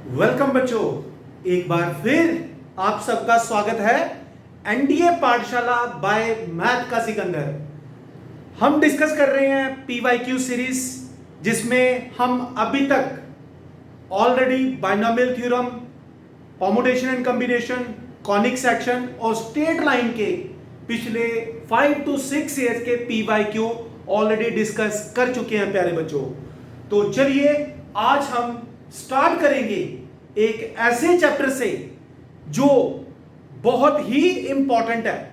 Welcome बच्चों, एक बार फिर आप सबका स्वागत है एनडीए पाठशाला बाय मैथ का सिकंदर। हम डिस्कस कर रहे हैं पीवाईक्यू सीरीज, जिसमें हम अभी तक already binomial theorem, permutation and combination, conic section और स्ट्रेट लाइन के पिछले 5 to 6 ईयर्स के पीवाईक्यू ऑलरेडी डिस्कस कर चुके हैं प्यारे बच्चों। तो चलिए आज हम स्टार्ट करेंगे एक ऐसे चैप्टर से जो बहुत ही इंपॉर्टेंट है,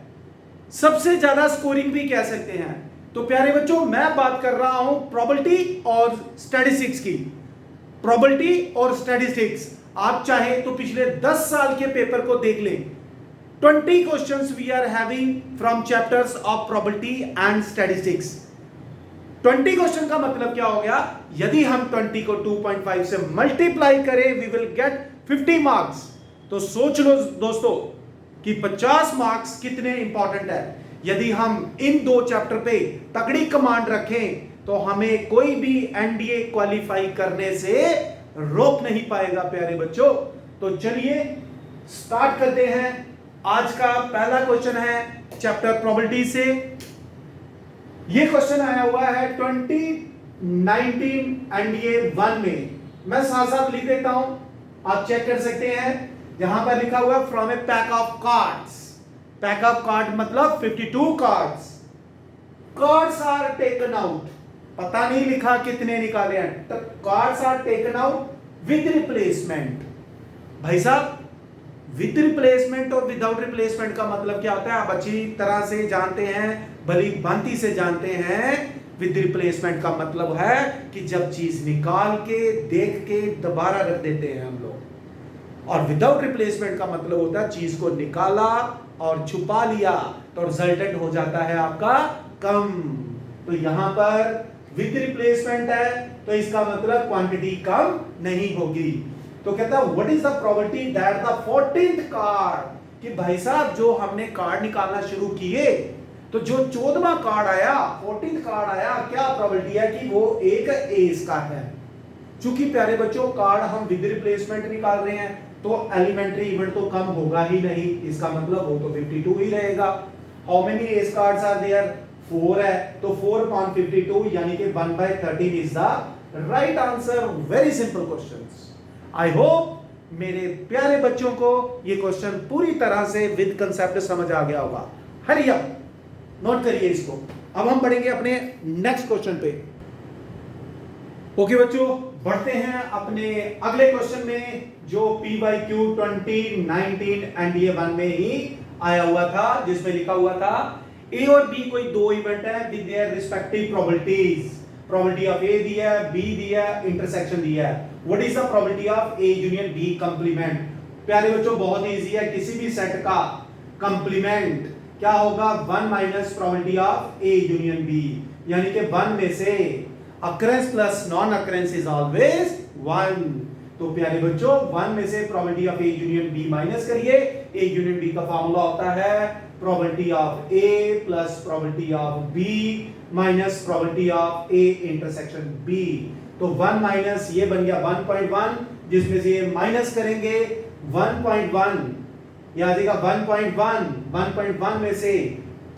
सबसे ज्यादा स्कोरिंग भी कह सकते हैं। तो प्यारे बच्चों, मैं बात कर रहा हूं प्रोबेबिलिटी और स्टैटिस्टिक्स की। प्रोबेबिलिटी और स्टैटिस्टिक्स आप चाहे तो पिछले 10 साल के पेपर को देख लें। 20 questions we are having from chapters of probability and statistics. 20 question का मतलब क्या हो गया? यदि हम 20 को 2.5 से मल्टीप्लाई करें वी विल गेट 50 मार्क्स। तो सोच लो दोस्तों कि 50 मार्क्स कितने इंपॉर्टेंट है। यदि हम इन दो चैप्टर पे तगड़ी कमांड रखें तो हमें कोई भी एनडीए क्वालिफाई करने से रोक नहीं पाएगा प्यारे बच्चों। तो चलिए स्टार्ट करते हैं। आज का पहला क्वेश्चन है चैप्टर प्रोबेबिलिटी से। ये क्वेश्चन आया हुआ है 2019 एनडीए 1 में। मैं साथ साथ लिख देता हूं, आप चेक कर सकते हैं। यहां पर लिखा हुआ है from a pack of cards. Pack of card मतलब 52 cards. Cards are taken out, पता नहीं लिखा कितने निकाले हैं। तो cards are taken out with replacement. भाई साहब, विद रिप्लेसमेंट और विदाउट रिप्लेसमेंट का मतलब क्या होता है आप अच्छी तरह से जानते हैं, भली भांति से जानते हैं। विद रिप्लेसमेंट का मतलब है कि जब चीज निकाल के देख के दोबारा रख देते हैं हम लोग। और विदाउट रिप्लेसमेंट का मतलब होता है चीज को निकाला और छुपा लिया तो रिजल्टेंट हो जाता है आपका कम। तो यहां पर विद रिप्लेसमेंट है तो इसका मतलब क्वांटिटी कम नहीं होगी। तो कहता है what is the probability that the 14th card, कि भाई साहब जो हमने कार्ड निकालना शुरू किए तो जो 14वां कार्ड आया, 14th कार्ड आया, क्या प्रोबेबिलिटी है कि वो एक एस का है। चूंकि प्यारे बच्चों कार्ड हम विद रिप्लेसमेंट निकाल रहे हैं तो एलिमेंट्री इवेंट तो कम होगा ही नहीं, इसका मतलब वो तो 52 ही रहेगा। How many ace cards are there? 4 है, तो 4 upon 52 यानी कि 1/13 is the right answer. Very simple questions. I hope मेरे प्यारे बच्चों को ये क्वेश्चन पूरी तरह से विद कंसेप्ट समझ आ गया होगा। हरी अप, नोट करिए इसको। अब हम बढ़ेंगे अपने नेक्स्ट क्वेश्चन पे। ओके बच्चों, बढ़ते हैं अपने अगले क्वेश्चन में जो पीवाईक्यू 2019 एनडीए 1 में ही आया हुआ था, जिसमें लिखा हुआ था ए और बी कोई दो इवेंट है with their respective probabilities. Probability of A दिया है, बी दिया है, इंटरसेक्शन दिया है। What is the probability of A union B complement? प्यारे बच्चों बहुत इजी है, किसी भी सेट का कंप्लीमेंट क्या होगा? 1 minus probability of A union B, यानी कि 1 में से occurrence plus non occurrence is always 1। तो प्यारे बच्चों 1 में से probability of A union B minus करिए। ए यूनियन बी का फार्मूला होता है probability of A plus probability of B minus probability of A intersection B. तो 1 माइनस ये बन गया 1.1, जिसमें से ये माइनस करेंगे 1.1, याद रखिएगा 1.1 में से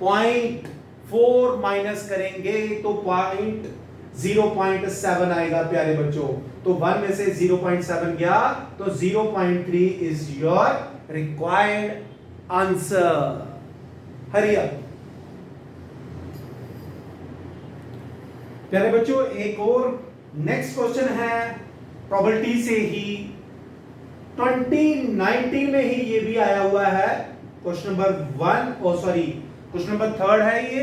0.4 माइनस करेंगे तो 0.7 आएगा प्यारे बच्चों। तो 1 में से 0.7 गया तो 0.3 is your required answer. Hurry up प्यारे बच्चों, एक और नेक्स्ट क्वेश्चन है प्रोबेबिलिटी से ही 2019 में ही ये भी आया हुआ है। क्वेश्चन नंबर क्वेश्चन नंबर 3 है ये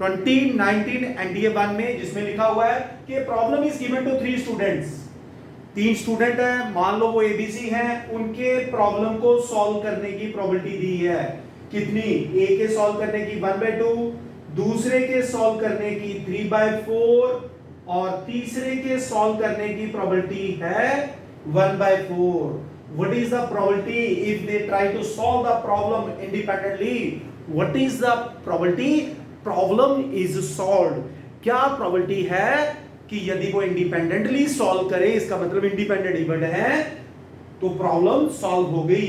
2019 एनडीए 1 में, जिसमें लिखा हुआ है कि problem is given to 3 students. 3 student है, मान लो वो एबीसी हैं, उनके प्रॉब्लम को सॉल्व करने की प्रोबेबिलिटी दी है। कितनी? ए के सॉल्व करने की 1/2, दूसरे के सॉल्व करने की 3/4 और तीसरे के सॉल्व करने की प्रोबेबिलिटी है 1/4। What is the probability if they try to solve the problem independently? What is the probability? Problem is solved. क्या प्रोबेबिलिटी है कि यदि वो इंडिपेंडेंटली सॉल्व करे, इसका मतलब इंडिपेंडेंट इवेंट है, तो प्रॉब्लम सॉल्व हो गई।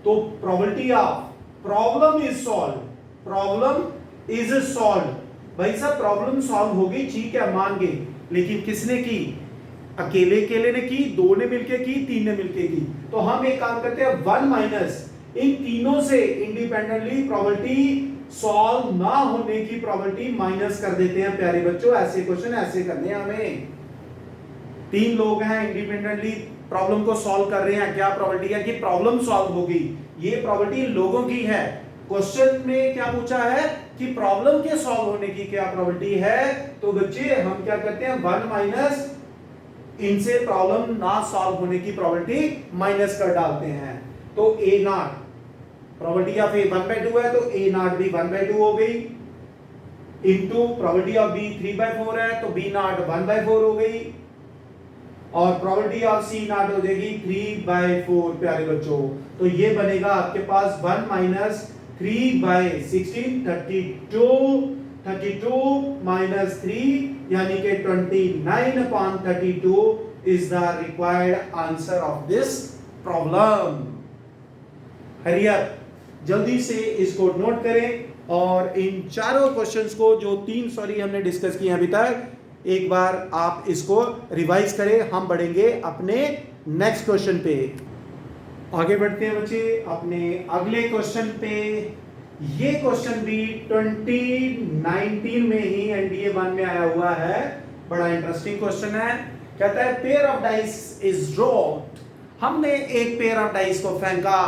तो probability of problem is solve, problem is solve. भाई साहब प्रॉब्लम सॉल्व हो गई, ठीक है मान गए, लेकिन किसने की? अकेले अकेले ने की, दो ने मिलके की, तीन ने मिलके की। तो हम एक काम करते हैं, 1 माइनस इन तीनों से इंडिपेंडेंटली प्रोबेबिलिटी सॉल्व ना होने की प्रोबेबिलिटी माइनस कर देते हैं प्यारे बच्चों। ऐसे क्वेश्चन ऐसे करने हैं हमें। तीन लोग हैं इंडिपेंडेंटली प्रॉब्लम को सॉल्व कर रहे हैं, क्या प्रोबेबिलिटी है कि प्रॉब्लम सॉल्व होगी? ये प्रोबेबिलिटी लोगों की है। क्वेश्चन में क्या पूछा है कि प्रॉब्लम के सॉल्व होने की क्या प्रोबेबिलिटी है? तो बच्चे हम क्या करते हैं, 1 माइनस इनसे प्रॉब्लम ना सॉल्व होने की प्रोबेबिलिटी माइनस कर डालते हैं। तो a not, probability of a 1/2 है, तो a नॉट भी 1/2 हो गई, इनटू प्रोबेबिलिटी ऑफ b 3/4 है, तो b नॉट 1/4 हो गई, और प्रोबेबिलिटी ऑफ c नॉट हो जाएगी 3/4 प्यारे बच्चों। तो ये बनेगा आपके पास 1 माइनस 3/16, 32 माइनस 3 यानी कि 29/32 is the required answer of this problem. Hurry up, जल्दी से इसको नोट करें और इन चारों क्वेश्चंस को, जो तीन हमने डिस्कस किए अभी तक, एक बार आप इसको रिवाइज करें। हम बढ़ेंगे अपने नेक्स्ट क्वेश्चन पे। आगे बढ़ते हैं बच्चे अपने अगले क्वेश्चन पे। ये क्वेश्चन भी 2019 में ही एनडीए 1 में आया हुआ है। बड़ा इंटरेस्टिंग क्वेश्चन है। कहता है pair of dice is dropped. हमने एक पेयर ऑफ डाइस को फेंका,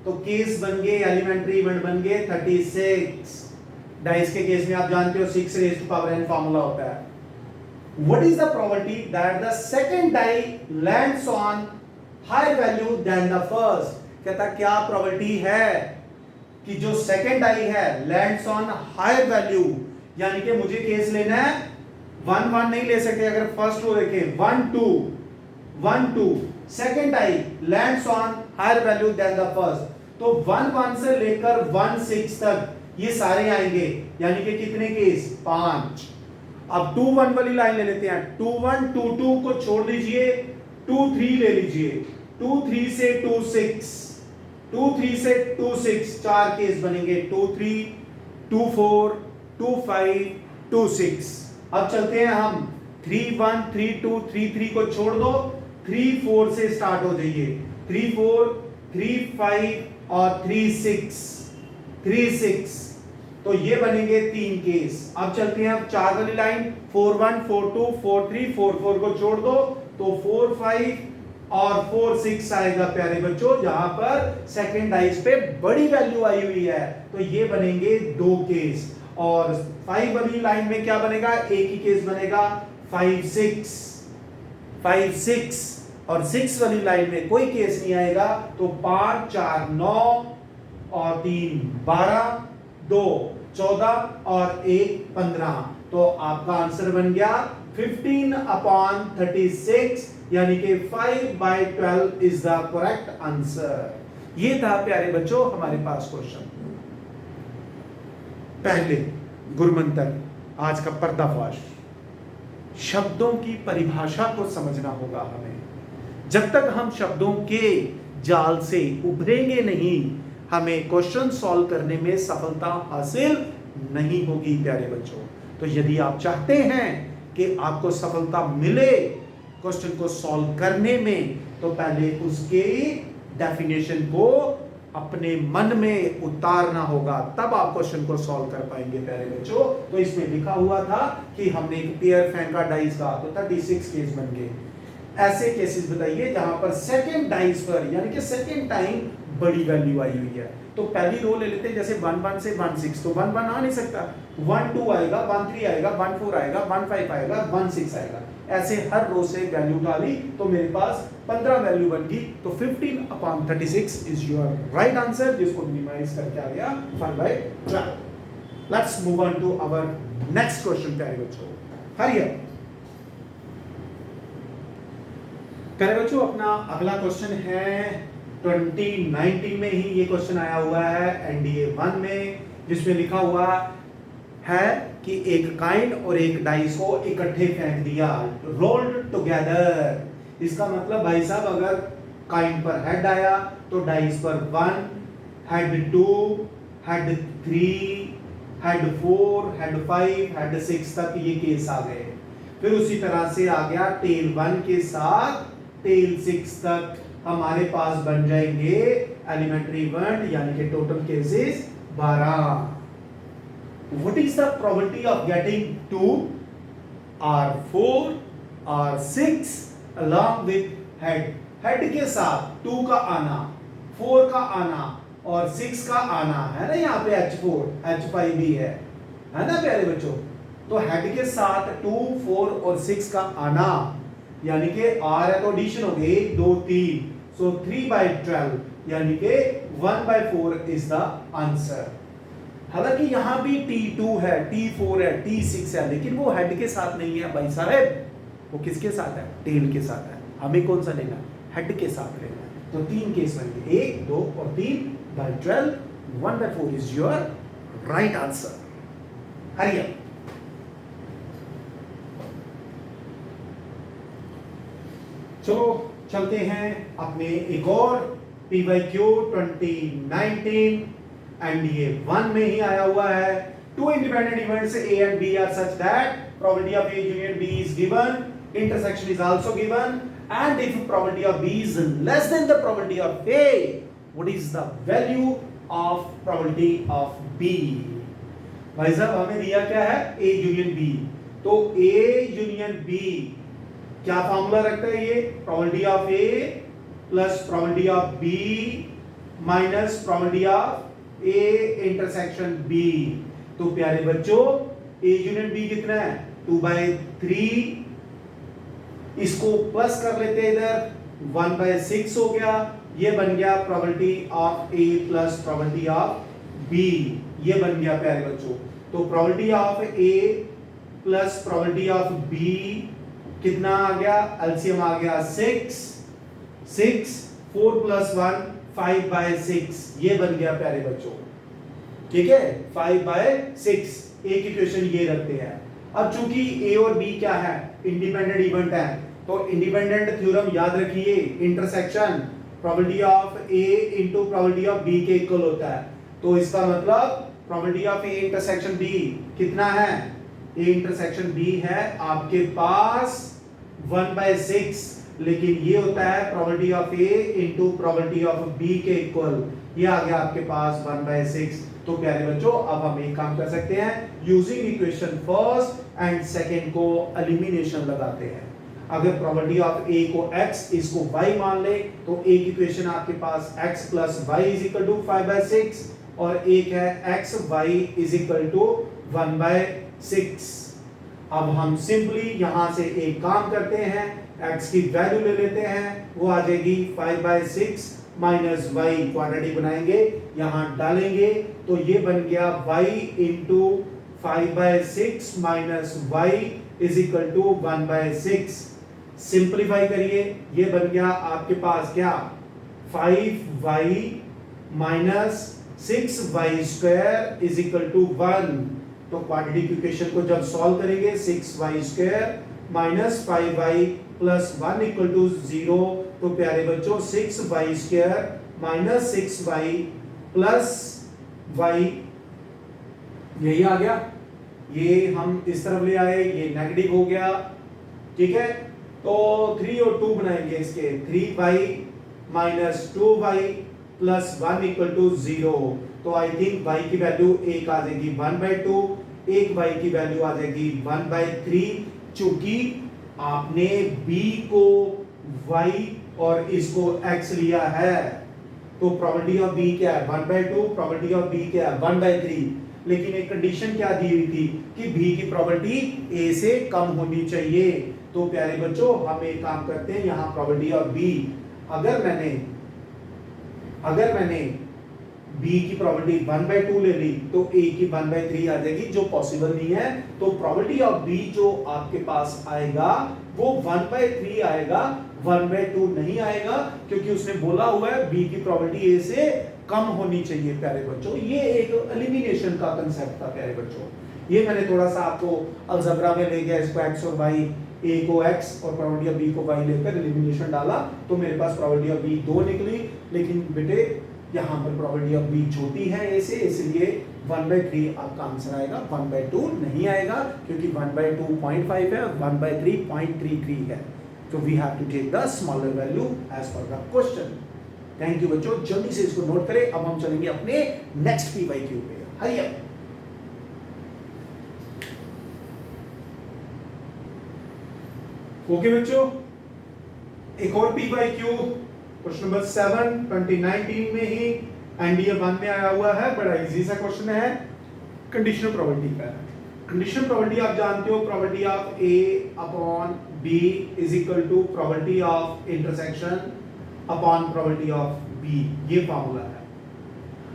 तो केस बन गए, एलिमेंट्री इवेंट बन गए 36। डाइस के केस में आप जानते हो 6 raise to power n formula होता है। What is the probability that the second die lands on higher value than the first? कहता क्या प्रोबेबिलिटी है कि जो सेकंड डाई है लैंड्स ऑन हायर वैल्यू, यानी कि मुझे केस लेना है 1 1 नहीं ले सकते। अगर फर्स्ट रो देखें 1 2 second die lands on higher value than the first, तो 1 1 से लेकर 1 6 तक ये सारे आएंगे, यानी कि कितने केस? 5। अब 2 1 वाली लाइन ले लेते हैं। 2 1 2 2 को छोड़ दीजिए, 2 3 ले लीजिए, 2 3 से 2 6, 2 3 से 2 6, 4 केस बनेंगे, 2 3 2 4 2 5 2 6। अब चलते हैं हम 3 1 3 2 3 3 को छोड़ दो, 3 4 से स्टार्ट हो जाइए, 3 4 3 5 और 3 6, तो ये बनेंगे 3 केस। अब चलते हैं अब 4 वाली लाइन, 4 1 4 2 4 3 4 4 को छोड़ दो, तो 4 5 और 4 6 आएगा प्यारे बच्चों, जहां पर सेकंड डाइस पे बड़ी वैल्यू आई हुई है, तो ये बनेंगे 2 केस। और 5 वाली लाइन में क्या बनेगा? एक ही केस बनेगा, 5 6, और 6 वाली लाइन में कोई केस नहीं आएगा, तो 5 4 9 और 3 12 2 14 और 1 15। तो आपका आंसर बन गया 15/36, यानी कि 5/12 इज द करेक्ट आंसर। ये था प्यारे बच्चों हमारे पास क्वेश्चन। पहले गुरुमंत्र, आज का पर्दाफाश। शब्दों की परिभाषा को समझना होगा हमें। जब तक हम शब्दों के जाल से उभरेंगे नहीं, हमें क्वेश्चन सॉल्व करने में सफलता हासिल नहीं होगी प्यारे बच्चों। तो यदि आप चाहते हैं कि आपको सफलता मिले क्वेश्चन को सॉल्व करने में, तो पहले उसके डेफिनेशन को अपने मन में उतारना होगा, तब आप क्वेश्चन को सॉल्व कर पाएंगे प्यारे बच्चों। तो इसमें लिखा हुआ था कि हमने एक पेयर फेंका डाइस का, तो 36 केस बन गए। ऐसे केसेस बताइए जहां पर सेकंड डाइस पर, यानी कि सेकंड टाइम बड़ी वैल्यू आई हुई है। तो पहली रो ले लेते हैं, जैसे 1 1 से 1 6, तो 1 1 आ नहीं सकता, 1 2 आएगा, 1 3 आएगा, 1 4 आएगा, 1 5 आएगा, 1 6 आएगा। ऐसे हर रो से वैल्यू डाली, तो मेरे पास 15 वैल्यू बन गई। तो 15/36 इज योर राइट आंसर, जिसको मिनिमाइज करके आ गया 5/12। Let's move on to our next question प्यारे बच्चों। हरी अप प्यारे बच्चों, अपना अगला क्वेश्चन है 2019 में ही ये क्वेश्चन आया हुआ है एनडीए 1 में, जिसमें लिखा हुआ है कि एक काइन और एक डाइस को इकट्ठे फेंक दिया, रोल्ड टुगेदर। इसका मतलब भाई साहब अगर काइन पर हेड आया तो डाइस पर 1, head 2, head 3, head 4, head 5, head 6 तक ये केस आ गए। फिर उसी तरह से आ गया टेल 1 के साथ टेल 6 तक हमारे पास बन जाएंगे एलिमेंट्री इवेंट यानी कि total cases 12। What is the probability of getting 2 or 4 or 6 along with head? Head के साथ 2 का आना, 4 का आना और 6 का आना है ना, यहाँ पे H4, H5 भी है ना प्यारे बच्चों। तो हेड के साथ 2, 4 और 6 का आना यानी कि R है तो एडिशन हो गई 1, 2, 3, so 3/12 यानी कि 1/4 is the answer। हालांकि यहां भी T2 है, T4 है, T6 है, लेकिन वो हेड के साथ नहीं है भाई साहब, वो किसके साथ है? टेल के साथ है। हमें कौन सा लेना? हेड के साथ लेना है। तो 3 केस बन गए, 1, 2 और 3/12, 1/4 is your right answer. Hurry up. चलो चलते हैं अपने एक और PYQ 2019 एंड ये 1 में ही आया हुआ है। Two independent events A and B are such that probability of A union B is given, intersection is also given, and if probability of B is less than the probability of A, what is the value of probability of B? भाई साहब हमें दिया क्या है? A union B। तो A union B क्या formula रखता है ये? probability of A plus probability of B minus probability of A intersection B। तो प्यारे बच्चों A यूनियन B कितना है? 2/3। इसको प्लस कर लेते हैं इधर, 1/6 हो गया। ये बन गया probability of A plus probability of B। ये बन गया प्यारे बच्चों। तो probability of A plus probability of B कितना आ गया? एलसीएम आ गया 6, 4 + 1 5/6। ये बन गया प्यारे बच्चों, ठीक है, 5/6। एक इक्वेशन ये रखते हैं। अब चूंकि A और B क्या है? इंडिपेंडेंट इवेंट है, तो इंडिपेंडेंट थ्योरम याद रखिए, intersection probability of A into probability of B के इक्वल होता है। तो इसका मतलब probability of A intersection B कितना है? A इंटरसेक्शन B है आपके पास 1/6, लेकिन ये होता है probability of A into probability of B के इक्वल। ये आ गया आपके पास 1/6। तो प्यारे बच्चों अब हम एक काम कर सकते हैं, using equation first and second को एलिमिनेशन लगाते हैं। अगर प्रोबेबिलिटी ऑफ A को x, इसको y मान ले, तो एक इक्वेशन आपके पास x + y = 5/6 और एक है x y = 1/6। अब हम सिंपली यहां से एक काम करते हैं, x की वैल्यू ले लेते हैं, वो आ जाएगी 5/6 माइनस y, क्वाड्रेटिक बनाएंगे, यहां डालेंगे तो ये बन गया y × 5/6 माइनस y = 1/6। सिंपलीफाई करिए, ये बन गया आपके पास क्या? 5y minus 6y² = 1। तो क्वाड्रेटिक इक्वेशन को जब सॉल्व करेंगे, 6y² माइनस 5y प्लस 1 = 0। तो प्यारे बच्चों 6y² minus 6y plus y, यही आ गया। ये हम इस तरफ ले आए, ये नेगेटिव हो गया, ठीक है। तो 3 और 2 बनाएंगे इसके, 3y माइनस 2y प्लस 1 = 0। तो आई थिंक y की वैल्यू एक आ जाएगी 1/2, एक y की वैल्यू आ जाएगी 1/3। चूंकि आपने b को y और इसको x लिया है, तो प्रोबेबिलिटी ऑफ b क्या है? 1/2, प्रोबेबिलिटी ऑफ b क्या है? 1/3। लेकिन एक कंडीशन क्या दी हुई थी कि b की प्रोबेबिलिटी a से कम होनी चाहिए। तो प्यारे बच्चों हम एक काम करते हैं, यहां प्रोबेबिलिटी ऑफ b, अगर मैंने b की प्रोबेबिलिटी 1/2 ले ली तो a की 1/3 आ जाएगी, जो पॉसिबल नहीं है। तो प्रोबेबिलिटी ऑफ b जो आपके पास आएगा वो 1/3 आएगा, 1/2 नहीं आएगा, क्योंकि उसने बोला हुआ है b की प्रोबेबिलिटी a से कम होनी चाहिए। प्यारे बच्चों ये एक एलिमिनेशन का कांसेप्ट था प्यारे बच्चों। ये मैंने थोड़ा सा आपको अलजेब्रा में ले गया, इसको x और y, a को x और प्रोबेबिलिटी ऑफ b को y लेकर एलिमिनेशन डाला तो मेरे पास प्रोबेबिलिटी ऑफ b 2 निकली। लेकिन बेटे यहाँ पर प्रोबेबिलिटी ऑफ b छोटी है a से, इसलिए 1/3 आपका आंसर आएगा, 1/2 नहीं आएगा, क्योंकि 1/2 0.5 है, 1/3 0.33 है। तो we have to take the smaller value as per the question. Thank you बच्चों, जल्दी से इसको नोट करें। अब हम चलेंगे अपने नेक्स्ट PYQ पे। Hurry up. ओके बच्चों, एक और PYQ क्वेश्चन नंबर 7 2019 में ही NDA 1 में आया हुआ है। बड़ा इजी सा क्वेश्चन है, कंडीशनल प्रोबेबिलिटी का है। कंडीशनल प्रोबेबिलिटी आप जानते हो, probability of A upon B is equal to probability of intersection upon probability of B, ये फॉर्मूला है।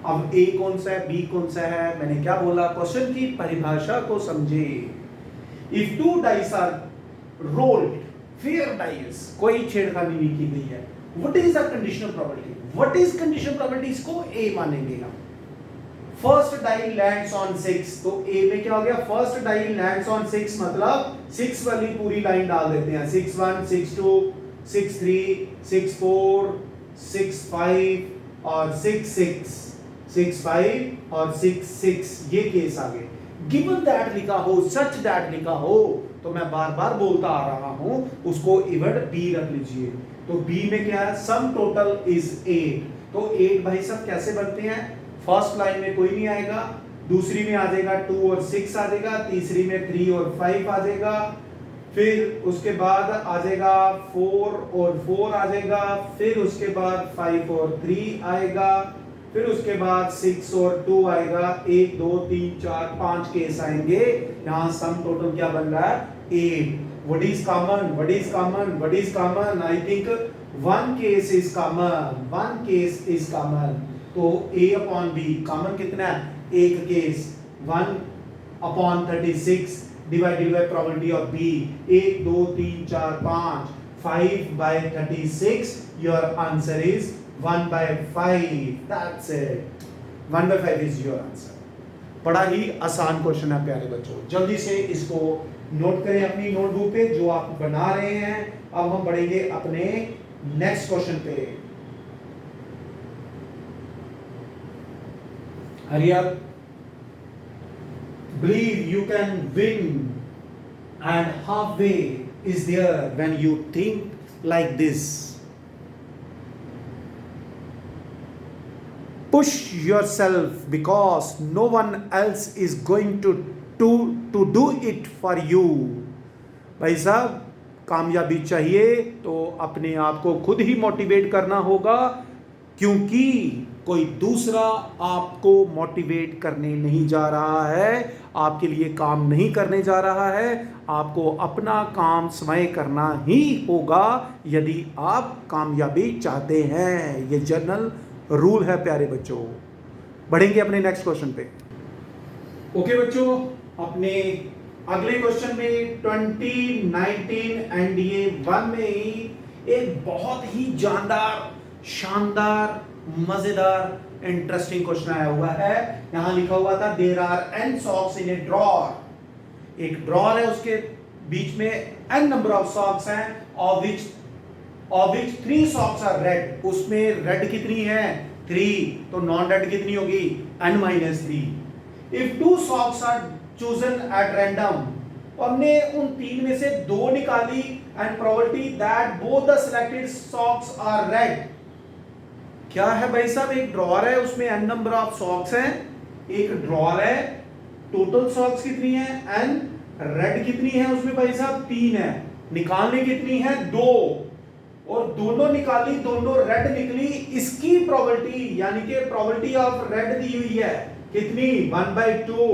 अब A कौन सा है, B कौन सा है, मैंने क्या बोला, क्वेश्चन की परिभाषा को समझे। If two dice are rolled, fair dice, कोई छेड़खानी नहीं की गई है, what is the conditional probability, what is conditional probability, इसको A मानेंगे हम। फर्स्ट डाई लैंड्स ऑन 6, तो A में क्या हो गया, फर्स्ट डाई लैंड्स ऑन 6 मतलब 6 वाली पूरी लाइन डाल देते हैं, 6 1 6 2 6 3 6 4 6 5 और 6 6 6 5 और 6 6, ये केस आ गए। गिवन दैट लिखा हो, सच दैट लिखा हो, तो मैं बार बार बोलता आ रहा हूं, उसको इवेंट B रख लीजिए। तो B में क्या है, सम टोटल इज 8, तो 8 भाई सब कैसे बनते हैं, फर्स्ट लाइन में कोई नहीं आएगा, दूसरी में आ जाएगा 2 और 6 आ जाएगा, तीसरी में 3 और 5 आ जाएगा, फिर उसके बाद आ जाएगा 4 और 4 आ जाएगा, फिर उसके बाद 5 और 3 आएगा, फिर उसके बाद 6 और 2 आएगा, 1 2 3 4 5 केस आएंगे। यहां सम टोटल क्या बन रहा है, 8। What is common, what is common, what is common, I think one case is common, one case is common. तो A अपॉन B कॉमन कितना है, एक case, 1 upon 36 divided by probability of B, 1 2 3 4 5, 5/36, your answer is 1/5, that's it, 1/5 is your answer. बड़ा ही आसान question है प्यारे बच्चों, जल्दी से इसको नोट करें अपनी नोटबुक पे जो आप बना रहे हैं। अब हम बढ़ेंगे अपने नेक्स्ट क्वेश्चन पे। Hurry up, believe you can win and halfway is there when you think like this. Push yourself because no one else is going to do it for you. भाई साहब, कामयाबी चाहिए तो अपने आप को खुद ही मोटिवेट करना होगा, क्योंकि कोई दूसरा आपको मोटिवेट करने नहीं जा रहा है, आपके लिए काम नहीं करने जा रहा है। आपको अपना काम स्वयं करना ही होगा यदि आप कामयाबी चाहते हैं। ये जनरल रूल है प्यारे बच्चों। बढ़ेंगे अपने नेक्स्ट क्वेश्चन पे। ओके बच्चों, अपने अगले क्वेश्चन में 2019 NDA 1 में ही एक बहुत ही जानदार, शानदार, मजेदार, इंटरेस्टिंग क्वेश्चन आया हुआ है। यहां लिखा हुआ था there are n socks in a drawer. एक ड्रॉर है, उसके बीच में n नंबर ऑफ सॉक्स हैं, of which 3 socks are red. उसमें रेड कितनी है, 3, तो नॉन रेड कितनी होगी, n-3। If 2 socks are chosen at random, हमने उन 3 में से 2 निकाली, and probability that both the selected socks are red. क्या है भाई साहब, एक ड्रॉर है, उसमें n नंबर ऑफ सॉक्स हैं, एक ड्रॉर है, टोटल सॉक्स कितनी है, n, रेड कितनी है उसमें भाई साहब, 3 है, निकालने कितनी है, 2, और दोनों निकाली, दोनों रेड निकली। इसकी प्रोबेबिलिटी यानी कि प्रोबेबिलिटी ऑफ रेड दी हुई है कितनी, 1/2।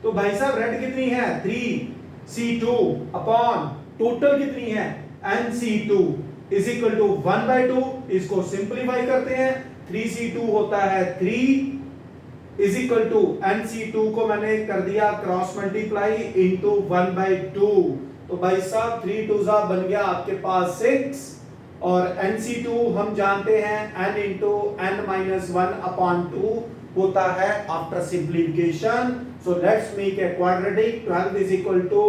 तो भाई साहब रेड कितनी है, 3C2 अपॉन टोटल कितनी है, nC2 इज इक्वल टू 1/2। इसको सिंप्लीफाई करते हैं, 3C2 होता है 3 इज इक्वल टू nC2 को मैंने कर दिया क्रॉस मल्टीप्लाई इनटू 1/2। तो भाई साहब 3 2 बन गया आपके पास 6, और nC2 हम जानते हैं n इंटू n-1 अपॉन 2, होता है after simplification. So let's make a quadratic. 12 is equal to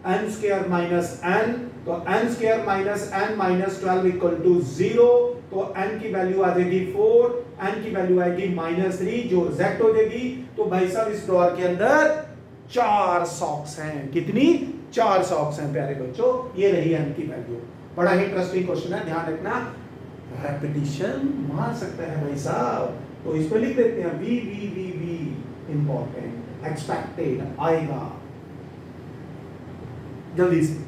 n square minus n, तो n square minus n minus 12 equal to 0। तो n की वैल्यू आ जाएगी 4, n की वैल्यू आएगी -3 जो रिजेक्ट हो जाएगी। तो भाई साहब इस ड्रॉअर के अंदर 4 सॉक्स हैं। कितनी? 4 सॉक्स हैं प्यारे बच्चों। ये रही n की वैल्यू। बड़ा ही इंटरेस्टिंग क्वेश्चन है, ध्यान रखना। रेपिटेशन मार सकता है भाई साहब, तो इस पे लिख देते हैं वी इंपॉर्टेंट, एक्सपेक्टेड आएगा जल्दी से।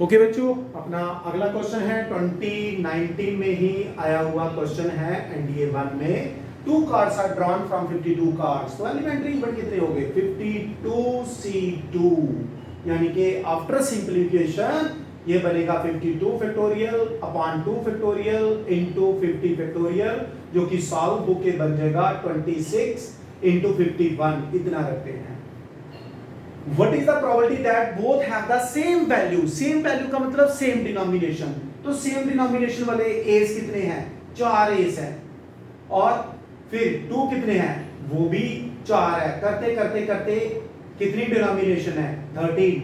ओके बच्चों, अपना अगला क्वेश्चन है 2019 में ही आया हुआ क्वेश्चन है एनडीए 1 में। 2 cards are drawn from 52 cards. तो एलिमेंट्री इवेंट कितने हो गए? 52C2, यानी कि आफ्टर सिंप्लीफिकेशन ये बनेगा 52 factorial upon 2 factorial into 50 factorial, जो कि सॉल्व होके बन जाएगा 26 इनटू 51। इतना रखते हैं। What is the probability that both have the same value? Same value का मतलब same denomination। तो same denomination वाले a's कितने हैं? 4 a's हैं। और फिर 2 कितने हैं? वो भी 4 है। करते करते करते कितनी डिनोमिनेशन है? 13।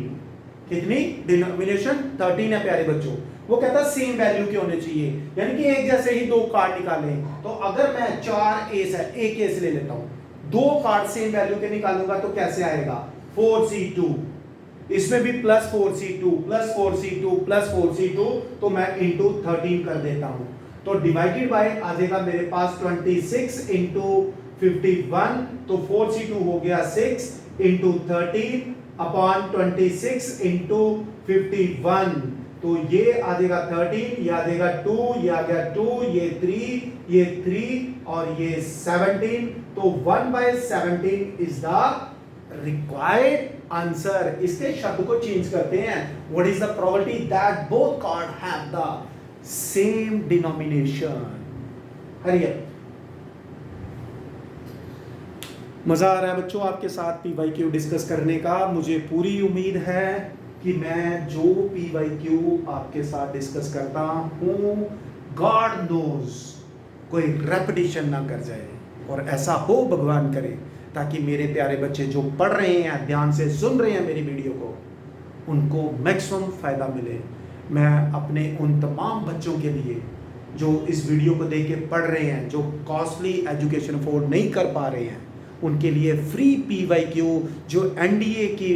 कितनी डिनोमिनेशन? 13 है प्यारे बच्चों। वो कहता है सेम वैल्यू के होने चाहिए, यानी कि एक जैसे ही 2 कार्ड निकालें। तो अगर मैं 4 एस है, एक एस ले लेता हूं, 2 कार्ड सेम वैल्यू के निकालूंगा तो कैसे आएगा? 4C2, इसमें भी plus 4C2 plus 4C2 plus 4C2, तो मैं इंटू 13 कर देता हूं। तो डिवाइडेड बाय आ जाएगा मेरे पास 26 इंटू 51, तो 4C2 हो गया 6 इंटू 13 अपॉन 26 इंटू 51, तो ये आ जाएगा 13, ये आ जाएगा 2, ये आ गया 2, ये 3, ये 3 और ये 17। तो 1/17 इज द रिक्वायर्ड आंसर। इसके शब्द को चेंज करते हैं। What is the probability that both card have the same denomination? हरियर मजा आ रहा है बच्चों आपके साथ पीवाईक्यू डिस्कस करने का। मुझे पूरी उम्मीद है कि मैं जो पीवाईक्यू आपके साथ डिस्कस करता हूं, गॉड नोज कोई रेपिटेशन ना कर जाए, और ऐसा हो भगवान करे, ताकि मेरे प्यारे बच्चे जो पढ़ रहे हैं, ध्यान से सुन रहे हैं मेरी वीडियो को, उनको मैक्सिमम फायदा मिले। मैं अपने उन तमाम बच्चों के लिए जो इस वीडियो को देख के पढ़ रहे हैं, जो कॉस्टली एजुकेशन अफोर्ड नहीं कर पा रहे हैं, उनके लिए फ्री पीवाईक्यू, जो एनडीए की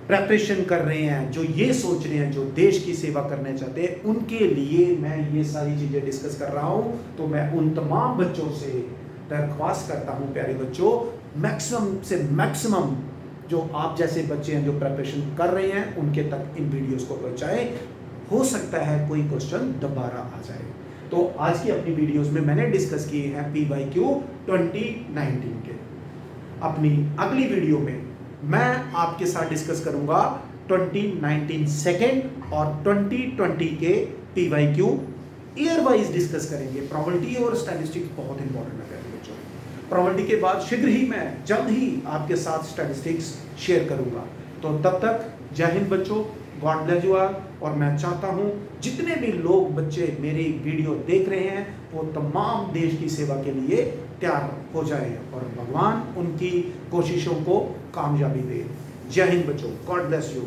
प्रेपरेशन कर रहे हैं, जो ये सोच रहे हैं, जो देश की सेवा करना चाहते हैं, उनके लिए मैं ये सारी चीज़ें डिस्कस कर रहा हूँ। तो मैं उन तमाम बच्चों से दरख्वास्त करता हूँ प्यारे बच्चों, मैक्सिमम से मैक्सिमम जो आप जैसे बच्चे हैं जो प्रिपरेशन कर रहे हैं, उनके तक इन वीडियोस को पहुँचाएं। हो सकता है कोई क्वेश्चन दोबारा आ जाए। तो आज की अपनी वीडियोस में मैंने डिस्कस किए हैं पीवाईक्यू 2019 के। अपनी अगली वीडियो में मैं आपके साथ डिस्कस करूंगा 2019 सेकेंड और 2020 के पीवाईक्यू ईयर वाइज डिस्कस करेंगे। प्रोबेबिलिटी और स्टैटिस्टिक्स बहुत इंपॉर्टेंट है बच्चों। प्रोबेबिलिटी के बाद शीघ्र ही मैं जल्द ही आपके साथ स्टैटिस्टिक्स शेयर करूंगा। तो तब तक जय हिंद बच्चों, गॉड ब्लेस यू ऑल। और मैं चाहता हूं जितने भी लोग बच्चे मेरी वीडियो देख रहे हैं, वो तमाम देश की सेवा के लिए तैयार हो जाए और भगवान उनकी कोशिशों को कामयाबी दे। जय हिंद बच्चों, गॉड ब्लेस यू।